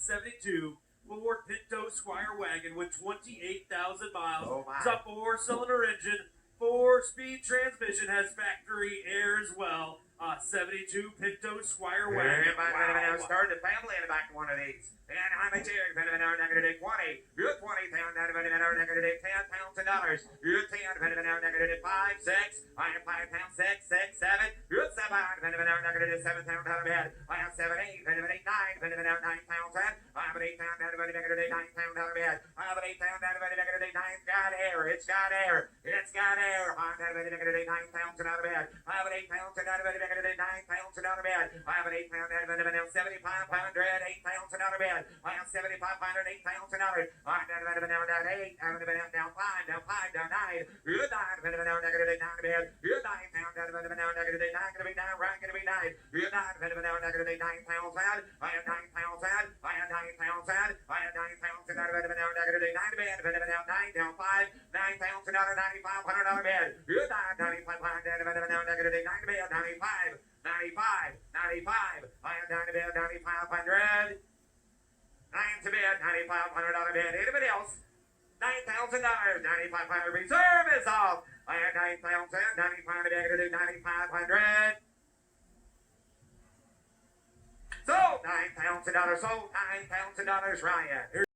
72 Ford Pnto Squire Wagon with 28,000 miles. Oh my. It's a 4-cylinder engine, 4-speed transmission, has factory air as well. 72 Pnto Squire Wagon. Wow. Start the family in the back of one of these. And I'm a cheering, negative 20. You're 20 pounds, negative 10 pounds of dollars. You're 10, negative 5, 6. I am 5 pounds, 6, 6, 7. You're 7, negative 7 pounds out of bed. I am 7, 8, 9, 9 pounds out. I have an 8 pound, negative 9 pounds out of bed. I have an 8 pound, negative 9. Got air. It's got air. It's got air. I'm negative 9 pounds out of bed. I have an 8 pounds, negative 9 pounds out of bed. I have an 8 pound, 75 pound dread, 8 pounds out of bed. I have 75 pound, 8 pounds out of it. I'm down 8, I'm down 5, down 5, down 9. You're 9, negative 9 to bed. You're 9 pounds, negative 9, gonna be 9, right, gonna be 9. You're 9, negative 9 pounds out. I have 9 pounds out. I have 9 pounds out. I have 9 pounds, negative 9 to bed. 9 down 5, 9 pounds, another 9,500 out of bed. You're 9, 95 pounds, negative 9 to bed. 95. 95. I am down to bed, 9,500. 9 to bed, 9,500 out of bed. Anybody else? $9,000, 9,500. Reserve is off. I have 9,000, 9,500 to bed, 9,500. So $9,000, Ryan.